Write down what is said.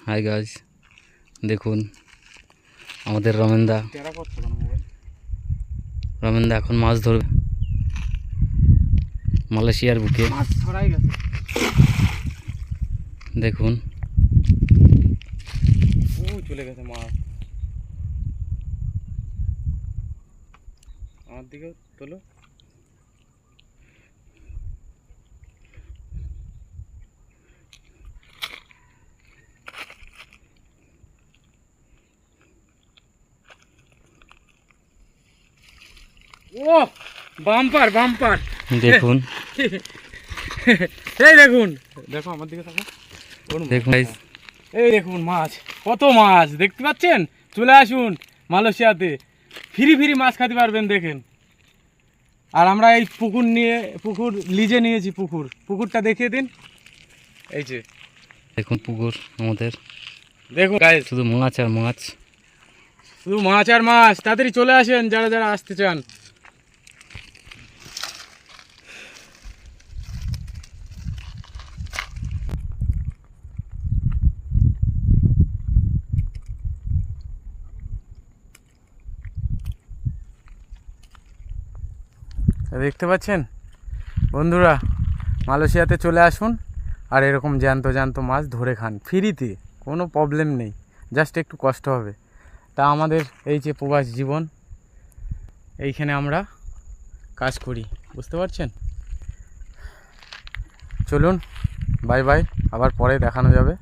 Hi guys, দেখুন আমাদের রমেনদা এখন মাছ ধরবে মালয়েশিয়ার বুকে। দেখুন চলে গেছে মাছ আমার দিকে তোলো। ও বাম্পার বাম্পার দেখুন এই দেখুন, দেখো আমার দিকে তাকাও। দেখুন এই দেখুন মাছ, কত মাছ দেখতে পাচ্ছেন। চলে আসুন মালয়েশিয়াতে, ফ্রি ফ্রি মাছ খেতে পারবেন। দেখেন, আর আমরা এই পুকুর লিজে নিয়েছি। পুকুরটা দেখিয়ে দিন। এই যে দেখুন পুকুর আমাদের, দেখুন গাইস, শুধু মাছ আর মাছ, শুধু মাছ আর মাছ। তাড়াতাড়ি চলে আসেন যারা যারা আসতে চান। দেখতে পাচ্ছেন বন্ধুরা, মালয়েশিয়াতে চলে আসুন আর এরকম জ্যান্ত জ্যান্ত মাছ ধরে খান ফ্রিতে, কোনো প্রবলেম নেই, জাস্ট একটু কষ্ট হবে। তা আমাদের এই যে প্রবাস জীবন, এইখানে আমরা কাজ করি, বুঝতে পারছেন। চলুন, বাই বাই, আবার পরে দেখানো যাবে।